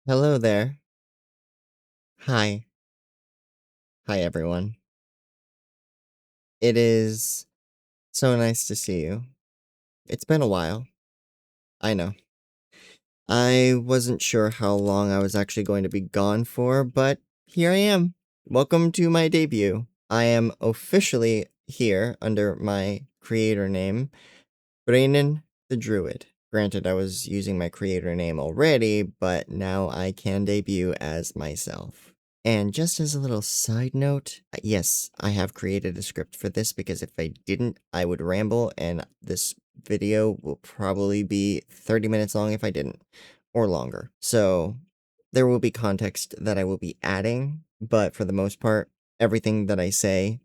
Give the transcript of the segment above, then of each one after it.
Hello there. Hi. Hi, everyone. It is so nice to see you. It's been a while. I know. I wasn't sure how long I was actually going to be gone for, but here I am. Welcome to my debut. I am officially here under my creator name, Bréanainn the Druid. Granted, I was using my creator name already, but now I can debut as myself. And just as a little side note, yes, I have created a script for this because if I didn't, I would ramble, and this video will probably be 30 minutes long if I didn't, or longer. So there will be context that I will be adding, but for the most part, everything that I say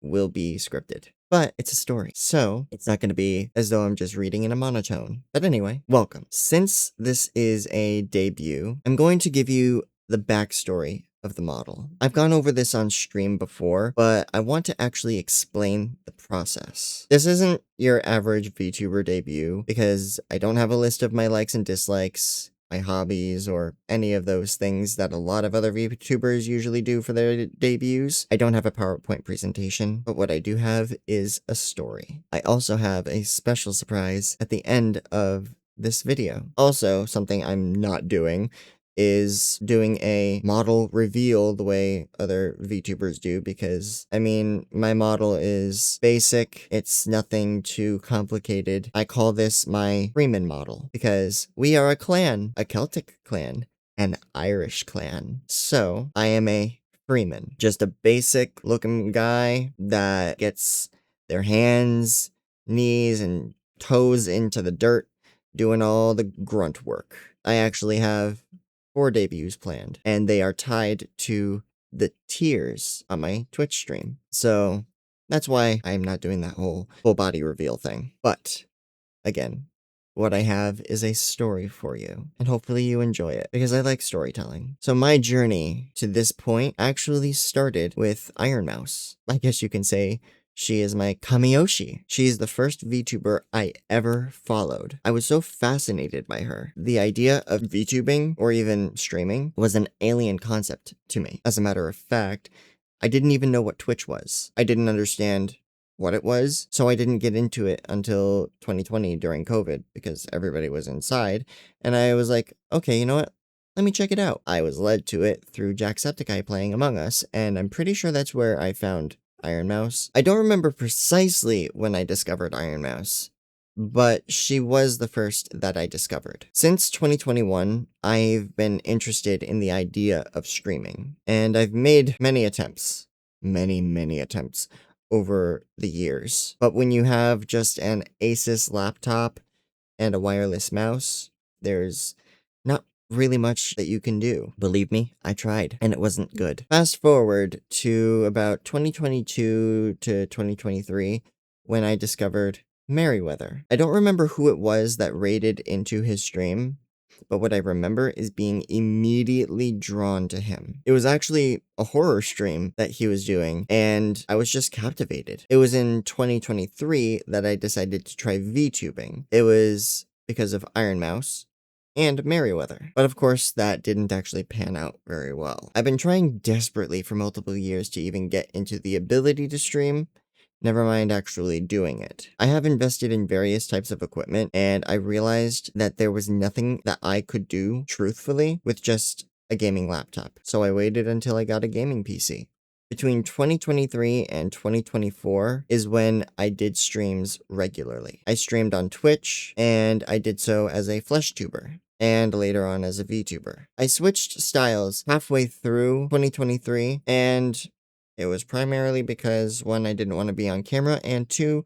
will be scripted. But it's a story, so it's not going to be as though I'm just reading in a monotone. But anyway, welcome. Since this is a debut, I'm going to give you the backstory of the model. I've gone over this on stream before, but I want to actually explain the process. This isn't your average VTuber debut because I don't have a list of my likes and dislikes, my hobbies, or any of those things that a lot of other VTubers usually do for their debuts. I don't have a PowerPoint presentation, but what I do have is a story. I also have a special surprise at the end of this video. Also, something I'm not doing is doing a model reveal the way other VTubers do because, I mean, my model is basic. It's nothing too complicated. I call this my Freeman model because we are a clan, a Celtic clan, an Irish clan. So, I am a Freeman, just a basic looking guy that gets their hands, knees, and toes into the dirt doing all the grunt work. I actually have 4 debuts planned, and they are tied to the tiers on my Twitch stream. So that's why I'm not doing that whole full body reveal thing. But again, what I have is a story for you, and hopefully you enjoy it, because I like storytelling. So my journey to this point actually started with Iron Mouse. I guess you can say she is my Kamiyoshi. She is the first VTuber I ever followed. I was so fascinated by her. The idea of VTubing, or even streaming, was an alien concept to me. As a matter of fact, I didn't even know what Twitch was. I didn't understand what it was, so I didn't get into it until 2020 during COVID because everybody was inside, and I was like, okay, you know what? Let me check it out. I was led to it through Jacksepticeye playing Among Us, and I'm pretty sure that's where I found Iron Mouse. I don't remember precisely when I discovered Iron Mouse, but she was the first that I discovered. Since 2021, I've been interested in the idea of streaming, and I've made many attempts. Many attempts over the years. But when you have just an Asus laptop and a wireless mouse, there's not really much that you can do. Believe me, I tried, and it wasn't good. Fast forward to about 2022 to 2023, when I discovered Merryweather. I don't remember who it was that raided into his stream, but what I remember is being immediately drawn to him. It was actually a horror stream that he was doing, and I was just captivated. It was in 2023 that I decided to try VTubing. It was because of Iron Mouse and Merryweather. But of course, that didn't actually pan out very well. I've been trying desperately for multiple years to even get into the ability to stream, never mind actually doing it. I have invested in various types of equipment, and I realized that there was nothing that I could do truthfully with just a gaming laptop. So I waited until I got a gaming PC. Between 2023 and 2024 is when I did streams regularly. I streamed on Twitch, and I did so as a FleshTuber, and later on as a VTuber. I switched styles halfway through 2023, and it was primarily because, 1, I didn't want to be on camera, and 2,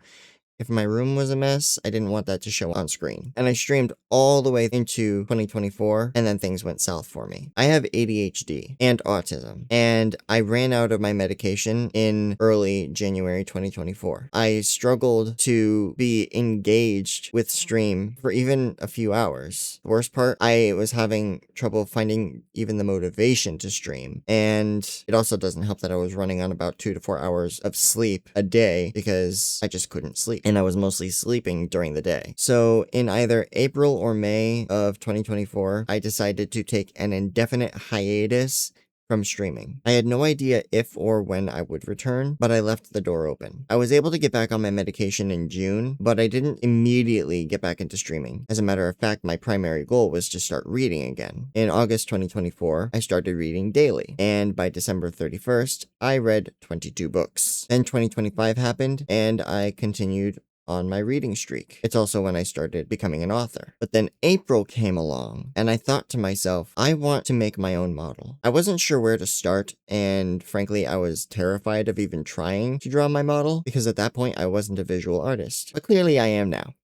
if my room was a mess, I didn't want that to show on screen. And I streamed all the way into 2024, and then things went south for me. I have ADHD and autism, and I ran out of my medication in early January 2024. I struggled to be engaged with stream for even a few hours. The worst part, I was having trouble finding even the motivation to stream, and it also doesn't help that I was running on about 2 to 4 hours of sleep a day because I just couldn't sleep. and I was mostly sleeping during the day. So in either April or May of 2024, I decided to take an indefinite hiatus from streaming. I had no idea if or when I would return, but I left the door open. I was able to get back on my medication in June, but I didn't immediately get back into streaming. As a matter of fact, my primary goal was to start reading again. In August 2024, I started reading daily, and by December 31st, I read 22 books. Then 2025 happened, and I continued on my reading streak. It's also when I started becoming an author. But then April came along, and I thought to myself, I want to make my own model. I wasn't sure where to start, and frankly, I was terrified of even trying to draw my model, because at that point, I wasn't a visual artist. But clearly I am now,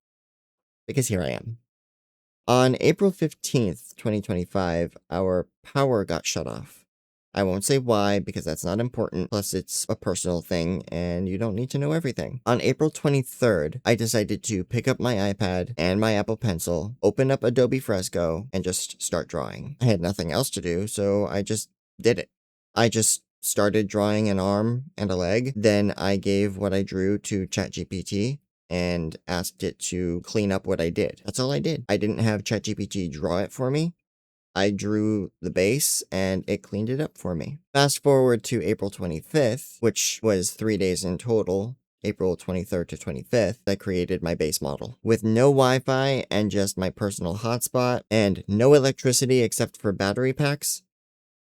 because here I am. On April 15th, 2025, our power got shut off. I won't say why, because that's not important, plus it's a personal thing, and you don't need to know everything. On April 23rd, I decided to pick up my iPad and my Apple Pencil, open up Adobe Fresco, and just start drawing. I had nothing else to do, so I just did it. I just started drawing an arm and a leg, then I gave what I drew to ChatGPT, and asked it to clean up what I did. That's all I did. I didn't have ChatGPT draw it for me. I drew the base, and it cleaned it up for me. Fast forward to April 25th, which was 3 days in total, April 23rd to 25th, I created my base model. With no Wi-Fi and just my personal hotspot, and no electricity except for battery packs,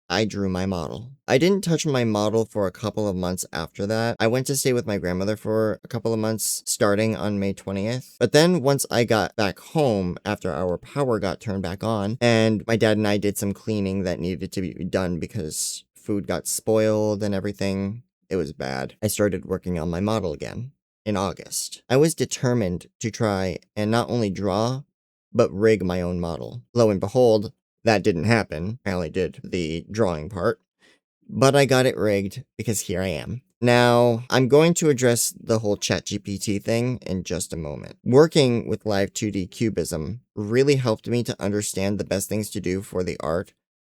I drew my model. I didn't touch my model for a couple of months after that. I went to stay with my grandmother for a couple of months starting on May 20th. But then once I got back home after our power got turned back on, and my dad and I did some cleaning that needed to be done because food got spoiled and everything, it was bad. I started working on my model again in August. I was determined to try and not only draw, but rig my own model. Lo and behold, that didn't happen. I only did the drawing part, but I got it rigged because here I am. Now, I'm going to address the whole ChatGPT thing in just a moment. Working with Live 2D Cubism really helped me to understand the best things to do for the art,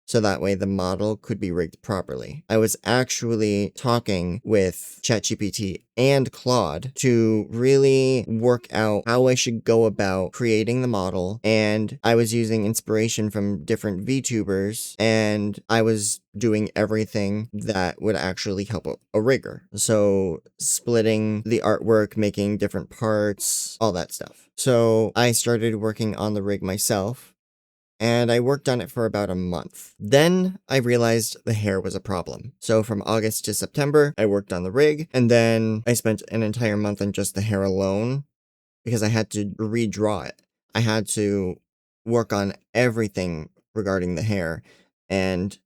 so that way the model could be rigged properly. I was actually talking with ChatGPT and Claude to really work out how I should go about creating the model, and I was using inspiration from different VTubers, and I was doing everything that would actually help a rigger. So splitting the artwork, making different parts, all that stuff. So I started working on the rig myself, and I worked on it for about a month. Then I realized the hair was a problem. So from August to September, I worked on the rig, and then I spent an entire month on just the hair alone because I had to redraw it. I had to work on everything regarding the hair, and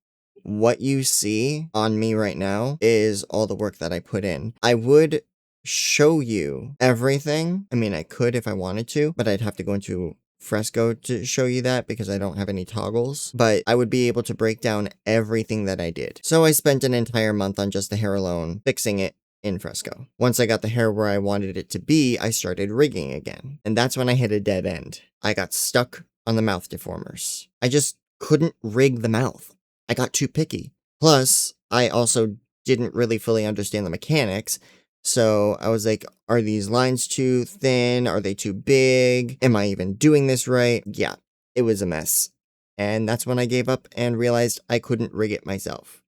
what you see on me right now is all the work that I put in. I would show you everything. I mean, I could if I wanted to, but I'd have to go into Fresco to show you that because I don't have any toggles, but I would be able to break down everything that I did. So I spent an entire month on just the hair alone, fixing it in Fresco. Once I got the hair where I wanted it to be, I started rigging again. And that's when I hit a dead end. I got stuck on the mouth deformers. I just couldn't rig the mouth. I got too picky. Plus, I also didn't really fully understand the mechanics. So I was like, are these lines too thin? Are they too big? Am I even doing this right? Yeah, it was a mess. And that's when I gave up and realized I couldn't rig it myself.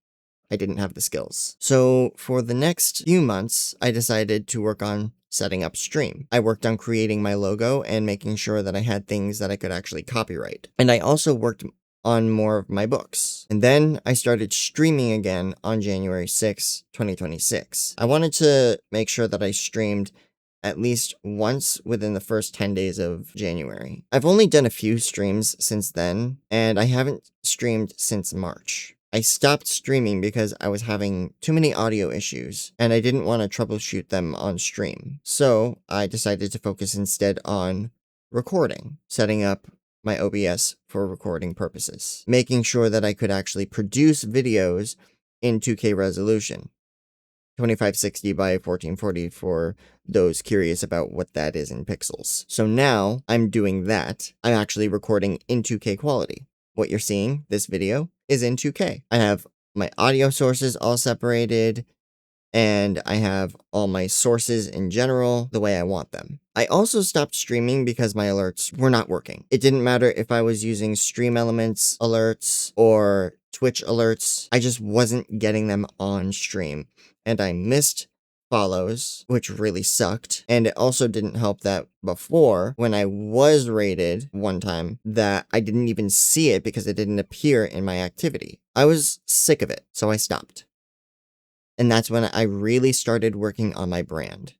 I didn't have the skills. So for the next few months, I decided to work on setting up stream. I worked on creating my logo and making sure that I had things that I could actually copyright. And I also worked on more of my books. And then I started streaming again on January 6, 2026. I wanted to make sure that I streamed at least once within the first 10 days of January. I've only done a few streams since then, and I haven't streamed since March. I stopped streaming because I was having too many audio issues, and I didn't want to troubleshoot them on stream. So I decided to focus instead on recording, setting up my OBS for recording purposes, making sure that I could actually produce videos in 2K resolution, 2560 by 1440 for those curious about what that is in pixels. So now I'm doing that. I'm actually recording in 2K quality. What you're seeing, this video, is in 2K. I have my audio sources all separated, and I have all my sources in general the way I want them. I also stopped streaming because my alerts were not working. It didn't matter if I was using Stream Elements alerts or Twitch alerts, I just wasn't getting them on stream. And I missed follows, which really sucked. And it also didn't help that before, when I was raided one time, that I didn't even see it because it didn't appear in my activity. I was sick of it, so I stopped. And that's when I really started working on my brand.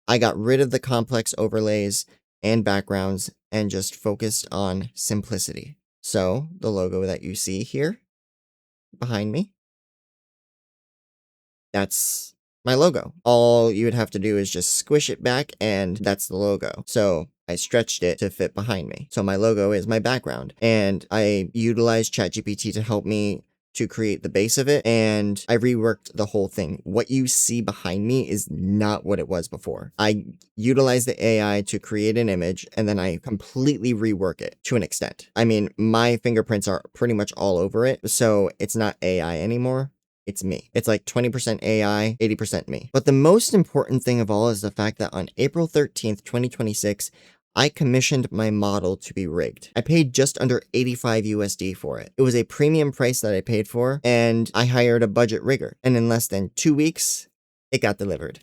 I got rid of the complex overlays and backgrounds and just focused on simplicity. So, the logo that you see here behind me, that's my logo. All you would have to do is just squish it back and that's the logo. So I stretched it to fit behind me. So my logo is my background. And I utilized ChatGPT to help me to create the base of it, and I reworked the whole thing. What you see behind me is not what it was before. I utilized the AI to create an image, and then I completely rework it to an extent. I mean, my fingerprints are pretty much all over it, so it's not AI anymore. It's me. It's like 20% AI, 80% me. But the most important thing of all is the fact that on April 13th, 2026, I commissioned my model to be rigged. I paid just under 85 USD for it. It was a premium price that I paid for, and I hired a budget rigger. And in less than 2 weeks, it got delivered.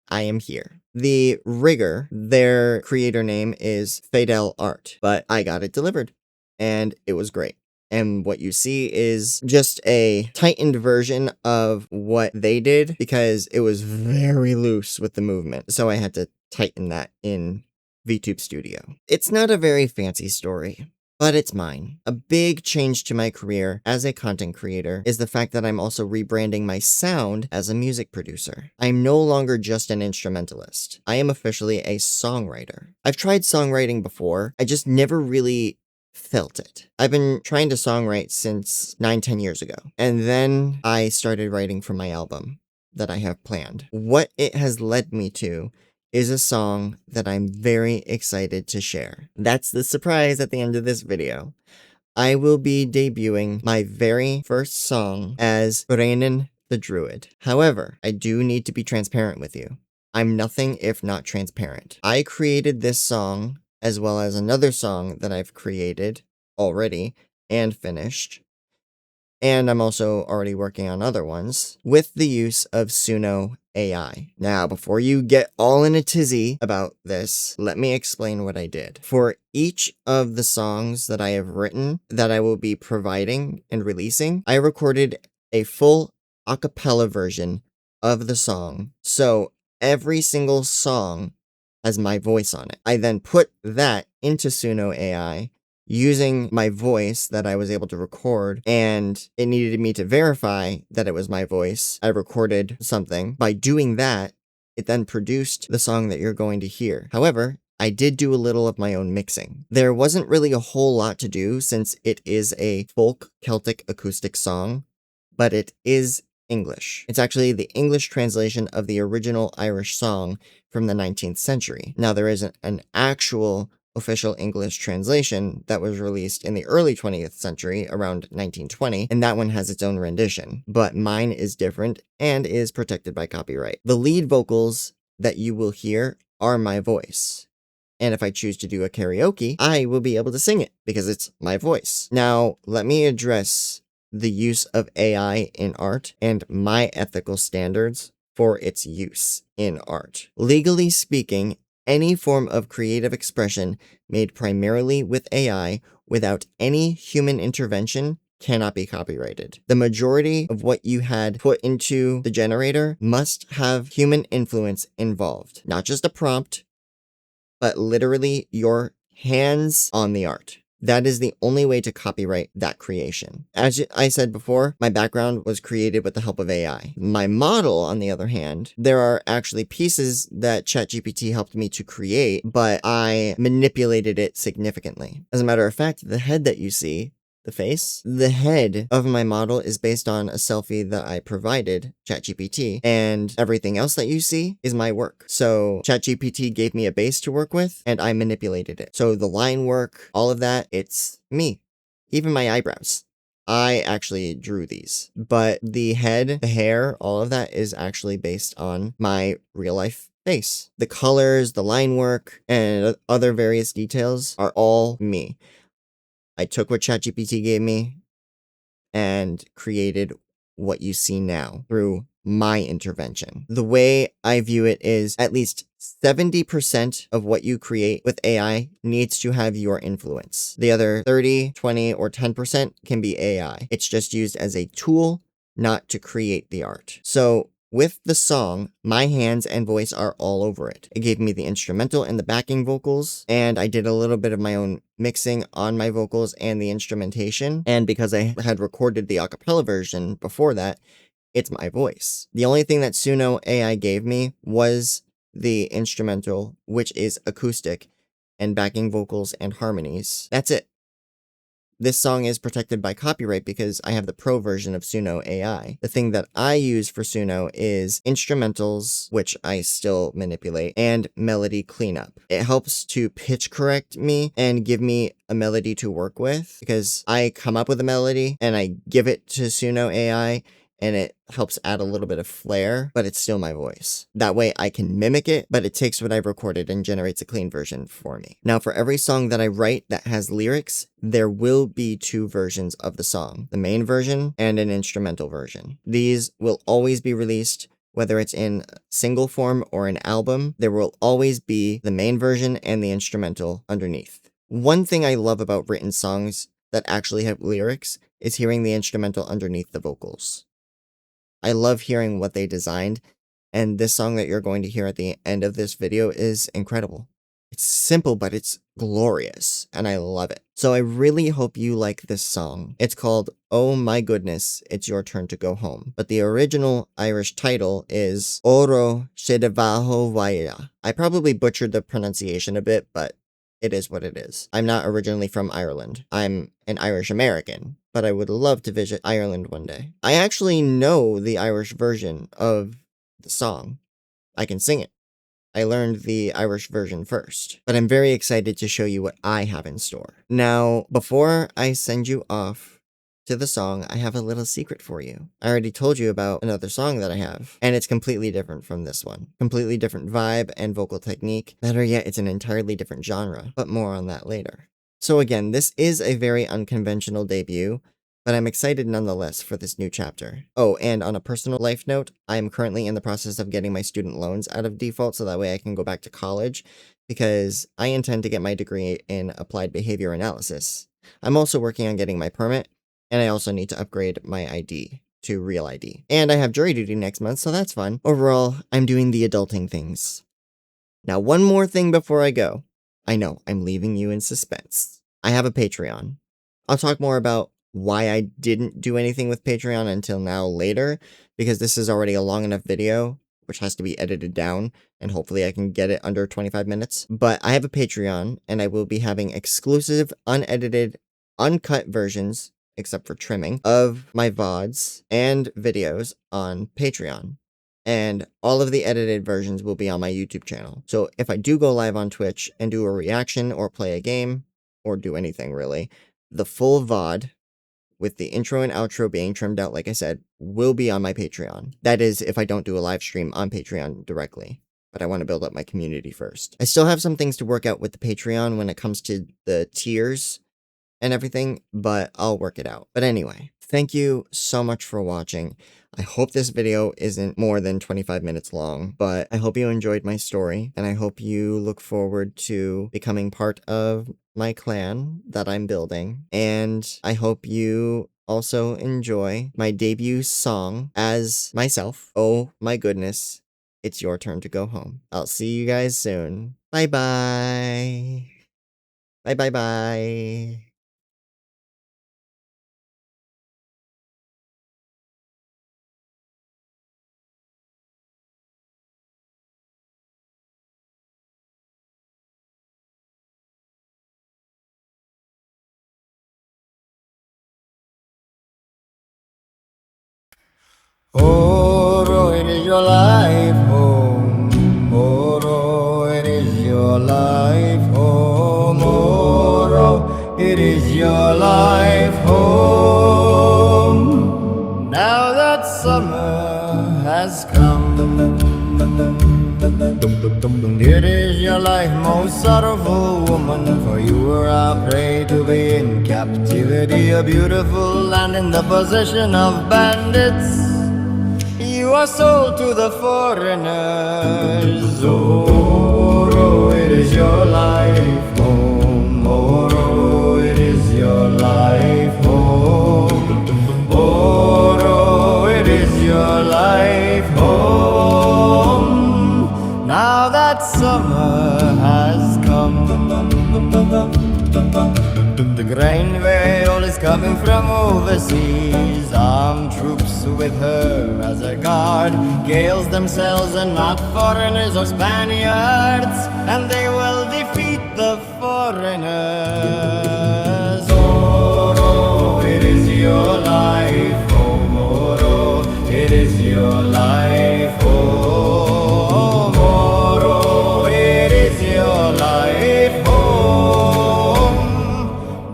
I am here. The rigger, their creator name is Fadel Art, but I got it delivered, and it was great. And what you see is just a tightened version of what they did because it was very loose with the movement. So I had to tighten that in VTuber Studio. It's not a very fancy story, but it's mine. A big change to my career as a content creator is the fact that I'm also rebranding my sound as a music producer. I'm no longer just an instrumentalist. I am officially a songwriter. I've tried songwriting before, I just never really felt it. I've been trying to songwrite since 9-10 years ago, and then I started writing for my album that I have planned. What it has led me to is a song that I'm very excited to share. That's the surprise at the end of this video. I will be debuting my very first song as Bréanainn the Druid. However, I do need to be transparent with you. I'm nothing if not transparent. I created this song as well as another song that I've created already and finished, and I'm also already working on other ones, with the use of Suno AI. Now, before you get all in a tizzy about this, let me explain what I did. For each of the songs that I have written that I will be providing and releasing, I recorded a full a cappella version of the song. So every single song has my voice on it. I then put that into Suno AI using my voice that I was able to record, and it needed me to verify that it was my voice. I recorded something. By doing that, it then produced the song that you're going to hear. However, I did do a little of my own mixing. There wasn't really a whole lot to do since it is a folk Celtic acoustic song, but it is English. It's actually the English translation of the original Irish song from the 19th century. Now, there isn't an actual official English translation that was released in the early 20th century, around 1920, and that one has its own rendition, but mine is different and is protected by copyright. The lead vocals that you will hear are my voice, and if I choose to do a karaoke, I will be able to sing it because it's my voice. Now, let me address the use of AI in art and my ethical standards for its use in art. Legally speaking, any form of creative expression made primarily with AI without any human intervention cannot be copyrighted. The majority of what you had put into the generator must have human influence involved. Not just a prompt, but literally your hands on the art. That is the only way to copyright that creation. As I said before, my background was created with the help of AI. My model, on the other hand, there are actually pieces that ChatGPT helped me to create, but I manipulated it significantly. As a matter of fact, the head that you see, the head of my model is based on a selfie that I provided ChatGPT, and everything else that you see is my work. So ChatGPT gave me a base to work with, and I manipulated it. So the line work, all of that, it's me. Even my eyebrows. I actually drew these, but the head, the hair, all of that is actually based on my real life face. The colors, the line work, and other various details are all me. I took what ChatGPT gave me and created what you see now through my intervention. The way I view it is at least 70% of what you create with AI needs to have your influence. The other 30, 20, or 10% can be AI. It's just used as a tool, not to create the art. So with the song, my hands and voice are all over it. It gave me the instrumental and the backing vocals, and I did a little bit of my own mixing on my vocals and the instrumentation. And because I had recorded the acapella version before that, it's my voice. The only thing that Suno AI gave me was the instrumental, which is acoustic, and backing vocals and harmonies. That's it. This song is protected by copyright because I have the pro version of Suno AI. The thing that I use for Suno is instrumentals, which I still manipulate, and melody cleanup. It helps to pitch correct me and give me a melody to work with because I come up with a melody and I give it to Suno AI, and it helps add a little bit of flair, but it's still my voice. That way I can mimic it, but it takes what I've recorded and generates a clean version for me. Now, for every song that I write that has lyrics, there will be 2 versions of the song, the main version and an instrumental version. These will always be released, whether it's in single form or an album. There will always be the main version and the instrumental underneath. One thing I love about written songs that actually have lyrics is hearing the instrumental underneath the vocals. I love hearing what they designed, and this song that you're going to hear at the end of this video is incredible. It's simple, but it's glorious, and I love it. So I really hope you like this song. It's called Oh My Goodness, It's Your Turn to Go Home. But the original Irish title is Oro Shedevaho Vaya. I probably butchered the pronunciation a bit, but it is what it is. I'm not originally from Ireland. I'm an Irish American, but I would love to visit Ireland one day. I actually know the Irish version of the song. I can sing it. I learned the Irish version first, but I'm very excited to show you what I have in store. Now, before I send you off to the song, I have a little secret for you. I already told you about another song that I have, and it's completely different from this one. Completely different vibe and vocal technique. Better yet, it's an entirely different genre, but more on that later. So again, this is a very unconventional debut, but I'm excited nonetheless for this new chapter. Oh, and on a personal life note, I am currently in the process of getting my student loans out of default so that way I can go back to college, because I intend to get my degree in applied behavior analysis. I'm also working on getting my permit, and I also need to upgrade my ID to Real ID. And I have jury duty next month, so that's fun. Overall, I'm doing the adulting things. Now, one more thing before I go. I know, I'm leaving you in suspense. I have a Patreon. I'll talk more about why I didn't do anything with Patreon until now later, because this is already a long enough video, which has to be edited down, and hopefully I can get it under 25 minutes. But I have a Patreon, and I will be having exclusive, unedited, uncut versions, except for trimming, of my VODs and videos on Patreon. And all of the edited versions will be on my YouTube channel. So if I do go live on Twitch and do a reaction or play a game, or do anything really, the full VOD, with the intro and outro being trimmed out, like I said, will be on my Patreon. That is, if I don't do a live stream on Patreon directly. But I want to build up my community first. I still have some things to work out with the Patreon when it comes to the tiers and everything, but I'll work it out. But anyway, thank you so much for watching. I hope this video isn't more than 25 minutes long, but I hope you enjoyed my story, and I hope you look forward to becoming part of my clan that I'm building, and I hope you also enjoy my debut song as myself. Oh my goodness, it's your turn to go home. I'll see you guys soon. Bye-bye. Bye-bye-bye. Oro, it is your life home. Oro, it is your life home. Oro, it is your life home. has come. It is your life, most sorrowful woman, for you were a prey to be in captivity, a beautiful land in the possession of bandits. You are sold to the foreigners. Oh, it is your life home. Oh, it is your life home. Oh, it is your life home. Now that summer has come, the grain veil is coming from overseas. Armed troops with her as a guard, Gales themselves and not foreigners or Spaniards, and they will defeat the foreigners. Oh, it is your life, oh Moro, it is your life, oh Moro, it is your life, oh.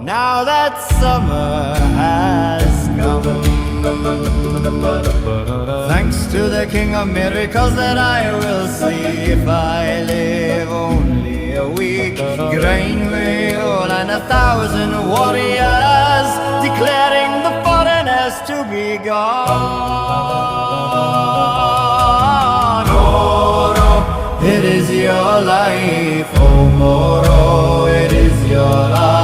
Now that summer has come. Thanks to the King of Miracles that I will see if I live only a week. Grain veil and 1,000 warriors declaring the foreigners to be gone. Moro, it is your life, oh Moro, it is your life.